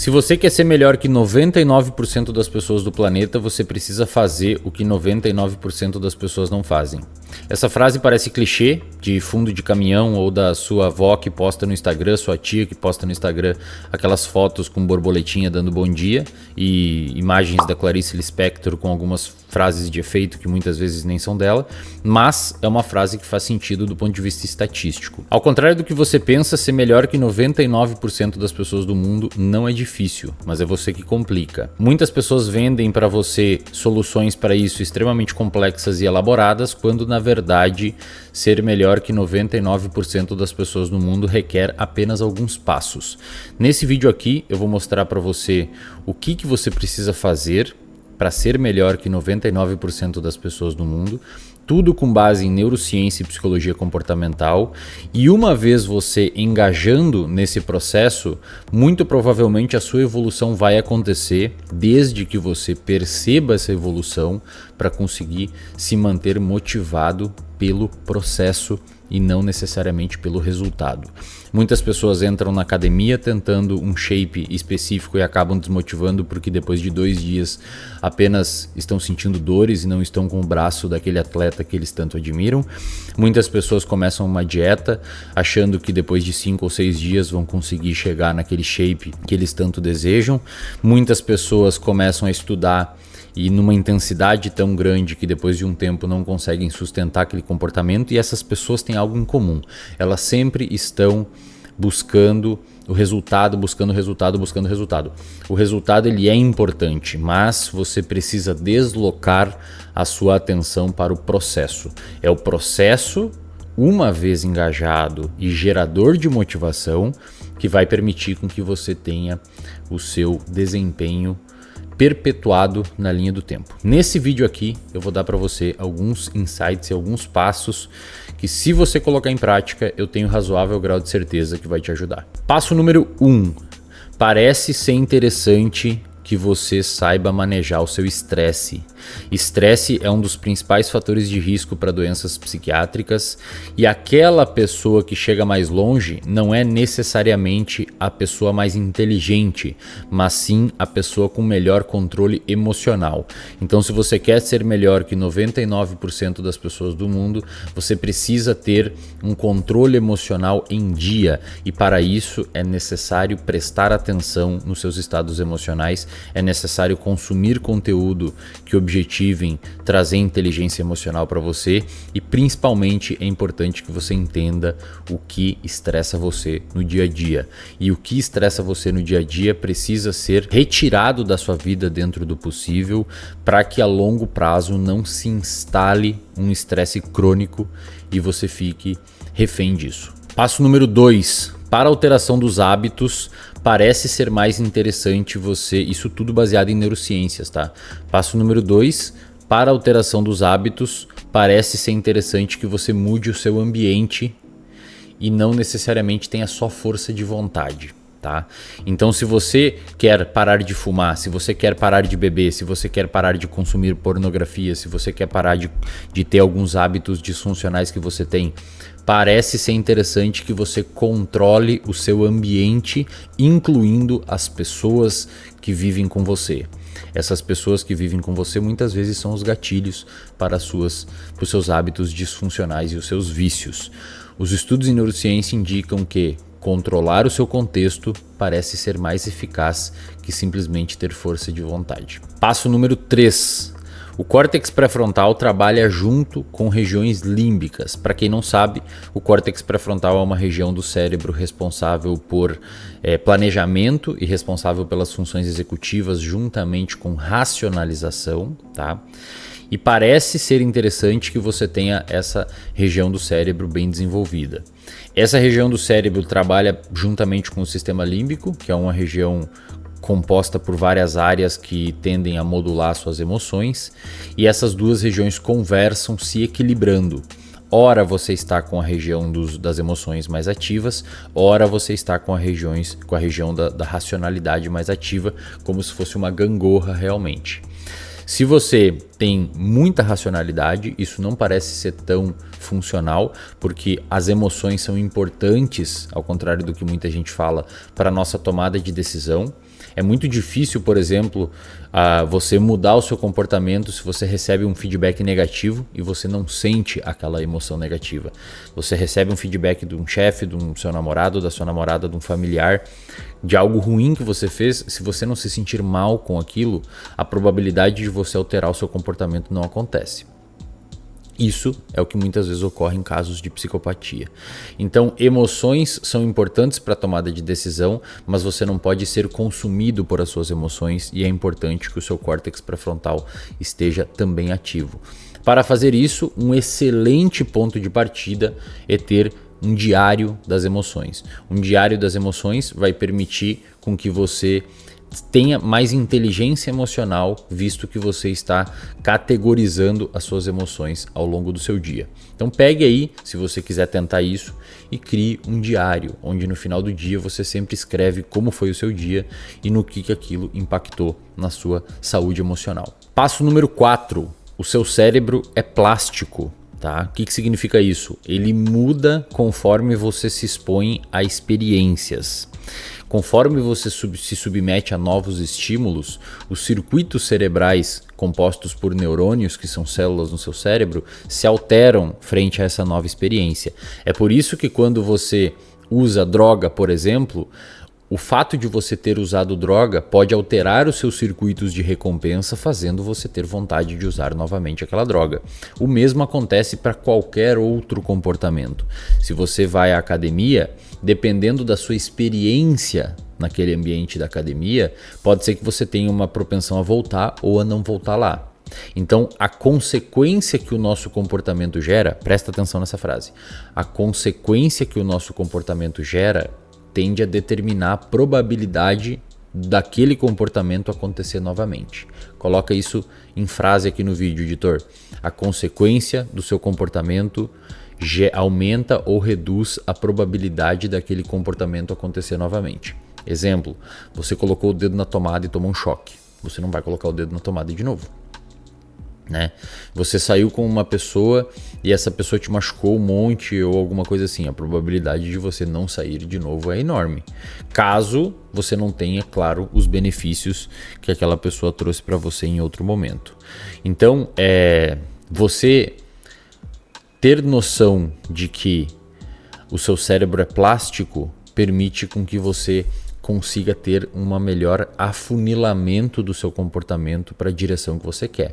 Se você quer ser melhor que 99% das pessoas do planeta, você precisa fazer o que 99% das pessoas não fazem. Essa frase parece clichê, de fundo de caminhão, ou da sua avó que posta no Instagram, sua tia que posta no Instagram aquelas fotos com borboletinha dando bom dia e imagens da Clarice Lispector com algumas frases de efeito que muitas vezes nem são dela, mas é uma frase que faz sentido do ponto de vista estatístico. Ao contrário do que você pensa, ser melhor que 99% das pessoas do mundo não é difícil, mas é você que complica. Muitas pessoas vendem para você soluções para isso extremamente complexas e elaboradas, quando na verdade ser melhor que 99% das pessoas no mundo requer apenas alguns passos. Nesse vídeo aqui eu vou mostrar para você o que você precisa fazer para ser melhor que 99% das pessoas do mundo, tudo com base em neurociência e psicologia comportamental, e uma vez você engajando nesse processo, muito provavelmente a sua evolução vai acontecer, desde que você perceba essa evolução para conseguir se manter motivado pelo processo e não necessariamente pelo resultado. Muitas pessoas entram na academia tentando um shape específico e acabam desmotivando porque depois de 2 dias apenas estão sentindo dores e não estão com o braço daquele atleta que eles tanto admiram. Muitas pessoas começam uma dieta achando que depois de 5 ou 6 dias vão conseguir chegar naquele shape que eles tanto desejam. Muitas pessoas começam a estudar e numa intensidade tão grande que depois de um tempo não conseguem sustentar aquele comportamento, e essas pessoas têm algo em comum. Elas sempre estão buscando o resultado, buscando o resultado, buscando o resultado. O resultado ele é importante, mas você precisa deslocar a sua atenção para o processo. É o processo, uma vez engajado e gerador de motivação, que vai permitir com que você tenha o seu desempenho perpetuado na linha do tempo. Nesse vídeo aqui eu vou dar para você alguns insights e alguns passos que, se você colocar em prática, eu tenho razoável grau de certeza que vai te ajudar. Passo número 1. Parece ser interessante que você saiba manejar o seu estresse. Estresse é um dos principais fatores de risco para doenças psiquiátricas, e aquela pessoa que chega mais longe não é necessariamente a pessoa mais inteligente, mas sim a pessoa com melhor controle emocional. Então, se você quer ser melhor que 99% das pessoas do mundo, você precisa ter um controle emocional em dia, e para isso é necessário prestar atenção nos seus estados emocionais, é necessário consumir conteúdo que objetivem trazer inteligência emocional para você, e principalmente é importante que você entenda o que estressa você no dia a dia. E o que estressa você no dia a dia precisa ser retirado da sua vida dentro do possível, para que a longo prazo não se instale um estresse crônico e você fique refém disso. Passo número 2. Para a alteração dos hábitos, parece ser mais interessante você... Isso tudo baseado em neurociências, tá? Passo número 2. Para a alteração dos hábitos, parece ser interessante que você mude o seu ambiente e não necessariamente tenha só força de vontade, tá? Então, se você quer parar de fumar, se você quer parar de beber, se você quer parar de consumir pornografia, se você quer parar de ter alguns hábitos disfuncionais que você tem, parece ser interessante que você controle o seu ambiente, incluindo as pessoas que vivem com você. Essas pessoas que vivem com você muitas vezes são os gatilhos para os seus hábitos disfuncionais e os seus vícios. Os estudos em neurociência indicam que controlar o seu contexto parece ser mais eficaz que simplesmente ter força de vontade. Passo número 3. O córtex pré-frontal trabalha junto com regiões límbicas. Para quem não sabe, o córtex pré-frontal é uma região do cérebro responsável por planejamento e responsável pelas funções executivas juntamente com racionalização, tá? E parece ser interessante que você tenha essa região do cérebro bem desenvolvida. Essa região do cérebro trabalha juntamente com o sistema límbico, que é uma região composta por várias áreas que tendem a modular suas emoções, e essas duas regiões conversam se equilibrando. Ora você está com a região das emoções mais ativas, ora você está com a região da racionalidade mais ativa, como se fosse uma gangorra realmente. Se você tem muita racionalidade, isso não parece ser tão funcional, porque as emoções são importantes, ao contrário do que muita gente fala, para a nossa tomada de decisão. É muito difícil, por exemplo, você mudar o seu comportamento se você recebe um feedback negativo e você não sente aquela emoção negativa. Você recebe um feedback de um chefe, de um seu namorado, da sua namorada, de um familiar, de algo ruim que você fez. Se você não se sentir mal com aquilo, a probabilidade de você alterar o seu comportamento não acontece. Isso é o que muitas vezes ocorre em casos de psicopatia. Então, emoções são importantes para a tomada de decisão, mas você não pode ser consumido por as suas emoções e é importante que o seu córtex pré-frontal esteja também ativo. Para fazer isso, um excelente ponto de partida é ter um diário das emoções. Um diário das emoções vai permitir com que você tenha mais inteligência emocional, visto que você está categorizando as suas emoções ao longo do seu dia. Então pegue aí, se você quiser tentar isso, e crie um diário, onde no final do dia você sempre escreve como foi o seu dia e no que aquilo impactou na sua saúde emocional. Passo número 4, o seu cérebro é plástico. Tá? O que significa isso? Ele muda conforme você se expõe a experiências. Conforme você se submete a novos estímulos, os circuitos cerebrais compostos por neurônios, que são células no seu cérebro, se alteram frente a essa nova experiência. É por isso que quando você usa droga, por exemplo, o fato de você ter usado droga pode alterar os seus circuitos de recompensa, fazendo você ter vontade de usar novamente aquela droga. O mesmo acontece para qualquer outro comportamento. Se você vai à academia, dependendo da sua experiência naquele ambiente da academia, pode ser que você tenha uma propensão a voltar ou a não voltar lá. Então, a consequência que o nosso comportamento gera, presta atenção nessa frase, a consequência que o nosso comportamento gera tende a determinar a probabilidade daquele comportamento acontecer novamente. Coloca isso em frase aqui no vídeo, editor. A consequência do seu comportamento aumenta ou reduz a probabilidade daquele comportamento acontecer novamente. Exemplo, você colocou o dedo na tomada e tomou um choque. Você não vai colocar o dedo na tomada de novo. Né? Você saiu com uma pessoa e essa pessoa te machucou um monte ou alguma coisa assim, a probabilidade de você não sair de novo é enorme, caso você não tenha, claro, os benefícios que aquela pessoa trouxe para você em outro momento. Então, você ter noção de que o seu cérebro é plástico permite com que você consiga ter um melhor afunilamento do seu comportamento para a direção que você quer.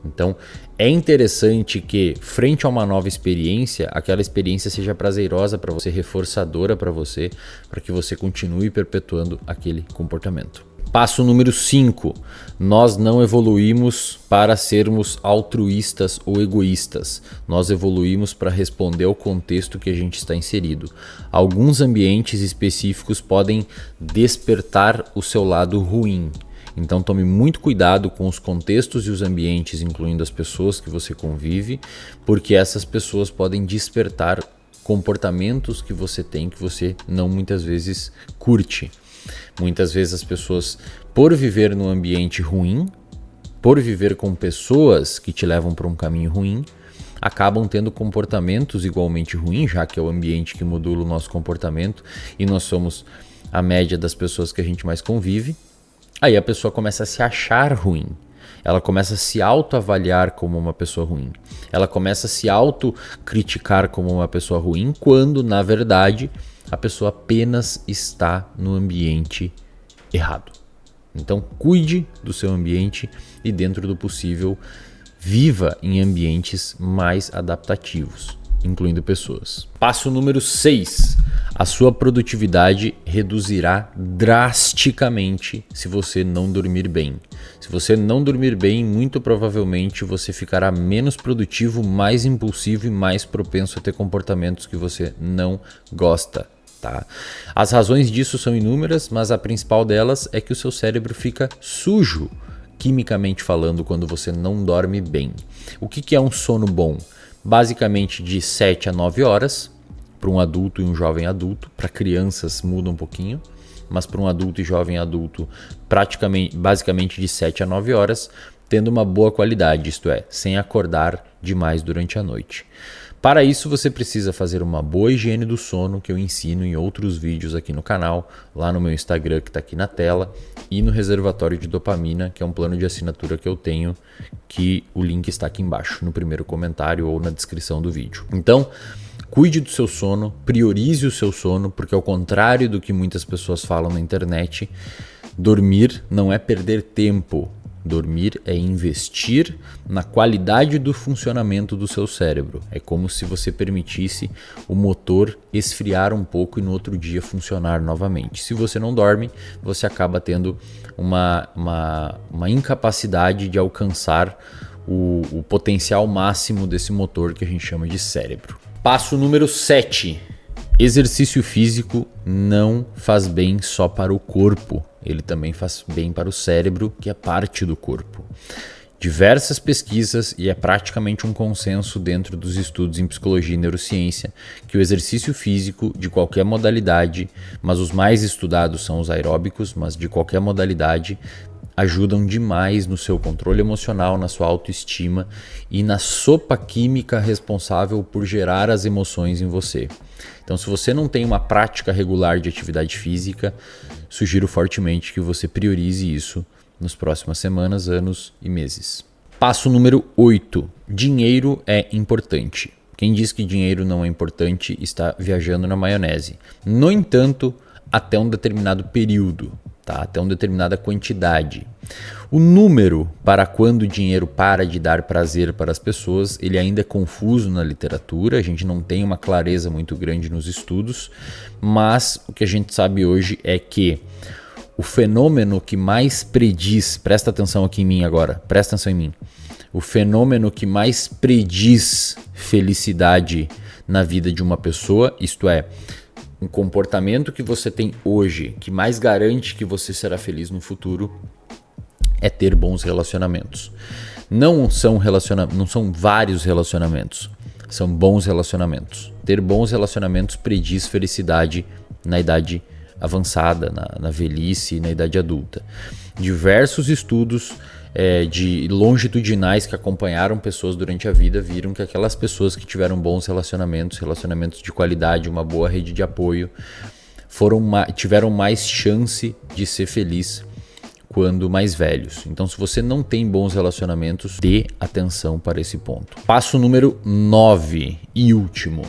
Então, é interessante que, frente a uma nova experiência, aquela experiência seja prazerosa para você, reforçadora para você, para que você continue perpetuando aquele comportamento. Passo número 5. Nós não evoluímos para sermos altruístas ou egoístas. Nós evoluímos para responder ao contexto que a gente está inserido. Alguns ambientes específicos podem despertar o seu lado ruim. Então tome muito cuidado com os contextos e os ambientes, incluindo as pessoas que você convive, porque essas pessoas podem despertar comportamentos que você tem que você não muitas vezes curte. Muitas vezes as pessoas, por viver num ambiente ruim, por viver com pessoas que te levam para um caminho ruim, acabam tendo comportamentos igualmente ruins, já que é o ambiente que modula o nosso comportamento e nós somos a média das pessoas que a gente mais convive. Aí a pessoa começa a se achar ruim, ela começa a se autoavaliar como uma pessoa ruim, ela começa a se autocriticar como uma pessoa ruim, quando na verdade a pessoa apenas está no ambiente errado. Então cuide do seu ambiente e, dentro do possível, viva em ambientes mais adaptativos, incluindo pessoas. Passo número 6. A sua produtividade reduzirá drasticamente se você não dormir bem. Se você não dormir bem, muito provavelmente você ficará menos produtivo, mais impulsivo e mais propenso a ter comportamentos que você não gosta. Tá? As razões disso são inúmeras, mas a principal delas é que o seu cérebro fica sujo, quimicamente falando, quando você não dorme bem. O que é um sono bom? Basicamente de 7 a 9 horas. Para um adulto e um jovem adulto. Para crianças muda um pouquinho, mas para um adulto e jovem adulto, basicamente de 7 a 9 horas, tendo uma boa qualidade, isto é, sem acordar demais durante a noite. Para isso você precisa fazer uma boa higiene do sono, que eu ensino em outros vídeos aqui no canal, lá no meu Instagram que está aqui na tela, e no reservatório de dopamina, que é um plano de assinatura que eu tenho, que o link está aqui embaixo, no primeiro comentário ou na descrição do vídeo. Então, cuide do seu sono, priorize o seu sono, porque ao contrário do que muitas pessoas falam na internet, dormir não é perder tempo. Dormir é investir na qualidade do funcionamento do seu cérebro. É como se você permitisse o motor esfriar um pouco e no outro dia funcionar novamente. Se você não dorme, você acaba tendo uma incapacidade de alcançar o potencial máximo desse motor que a gente chama de cérebro. Passo número 7. Exercício físico não faz bem só para o corpo, ele também faz bem para o cérebro, que é parte do corpo. Diversas pesquisas, e é praticamente um consenso dentro dos estudos em psicologia e neurociência, que o exercício físico de qualquer modalidade, mas os mais estudados são os aeróbicos, mas de qualquer modalidade, ajudam demais no seu controle emocional, na sua autoestima e na sopa química responsável por gerar as emoções em você. Então, se você não tem uma prática regular de atividade física, sugiro fortemente que você priorize isso nas próximas semanas, anos e meses. Passo número 8. Dinheiro é importante. Quem diz que dinheiro não é importante está viajando na maionese. No entanto, até um determinado período, tá? Até uma determinada quantidade. O número para quando o dinheiro para de dar prazer para as pessoas, ele ainda é confuso na literatura, a gente não tem uma clareza muito grande nos estudos, mas o que a gente sabe hoje é que o fenômeno que mais prediz, presta atenção aqui em mim agora, presta atenção em mim, o fenômeno que mais prediz felicidade na vida de uma pessoa, isto é, um comportamento que você tem hoje, que mais garante que você será feliz no futuro, é ter bons relacionamentos. Não são vários relacionamentos, são bons relacionamentos. Ter bons relacionamentos prediz felicidade na idade avançada, na velhice, na idade adulta. Diversos estudos de longitudinais que acompanharam pessoas durante a vida viram que aquelas pessoas que tiveram bons relacionamentos de qualidade, uma boa rede de apoio, tiveram mais chance de ser feliz quando mais velhos. Então, se você não tem bons relacionamentos, dê atenção para esse ponto. Passo número 9 e último.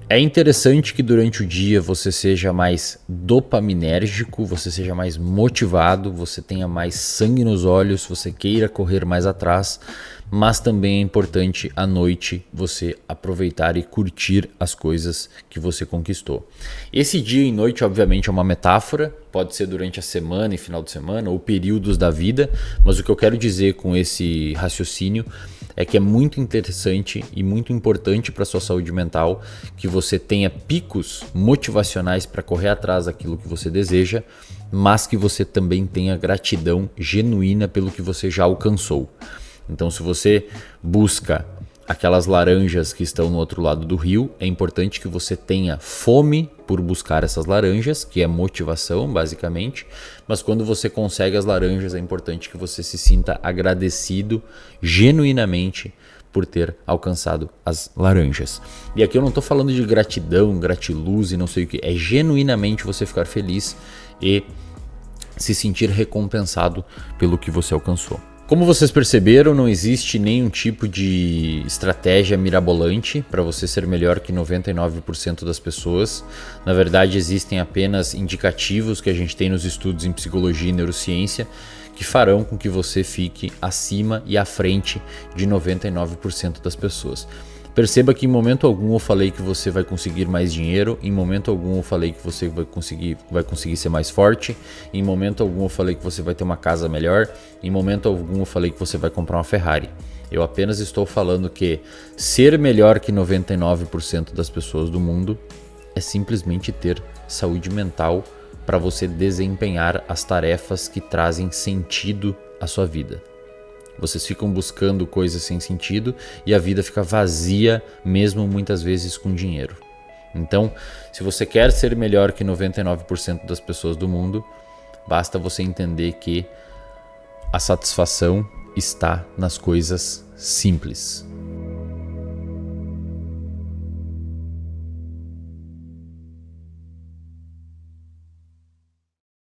É interessante que durante o dia você seja mais dopaminérgico, você seja mais motivado, você tenha mais sangue nos olhos, você queira correr mais atrás, mas também é importante à noite você aproveitar e curtir as coisas que você conquistou. Esse dia e noite, obviamente, é uma metáfora, pode ser durante a semana e final de semana ou períodos da vida, mas o que eu quero dizer com esse raciocínio é que é muito interessante e muito importante para a sua saúde mental que você tenha picos motivacionais para correr atrás daquilo que você deseja, mas que você também tenha gratidão genuína pelo que você já alcançou. Então, se você busca aquelas laranjas que estão no outro lado do rio, é importante que você tenha fome por buscar essas laranjas, que é motivação, basicamente. Mas quando você consegue as laranjas, é importante que você se sinta agradecido genuinamente por ter alcançado as laranjas. E aqui eu não estou falando de gratidão, gratiluz e não sei o que. É genuinamente você ficar feliz e se sentir recompensado pelo que você alcançou. Como vocês perceberam, não existe nenhum tipo de estratégia mirabolante para você ser melhor que 99% das pessoas. Na verdade, existem apenas indicativos que a gente tem nos estudos em psicologia e neurociência que farão com que você fique acima e à frente de 99% das pessoas. Perceba que em momento algum eu falei que você vai conseguir mais dinheiro, em momento algum eu falei que você vai conseguir ser mais forte, em momento algum eu falei que você vai ter uma casa melhor, em momento algum eu falei que você vai comprar uma Ferrari. Eu apenas estou falando que ser melhor que 99% das pessoas do mundo é simplesmente ter saúde mental para você desempenhar as tarefas que trazem sentido à sua vida. Vocês ficam buscando coisas sem sentido e a vida fica vazia, mesmo muitas vezes com dinheiro. Então, se você quer ser melhor que 99% das pessoas do mundo, basta você entender que a satisfação está nas coisas simples.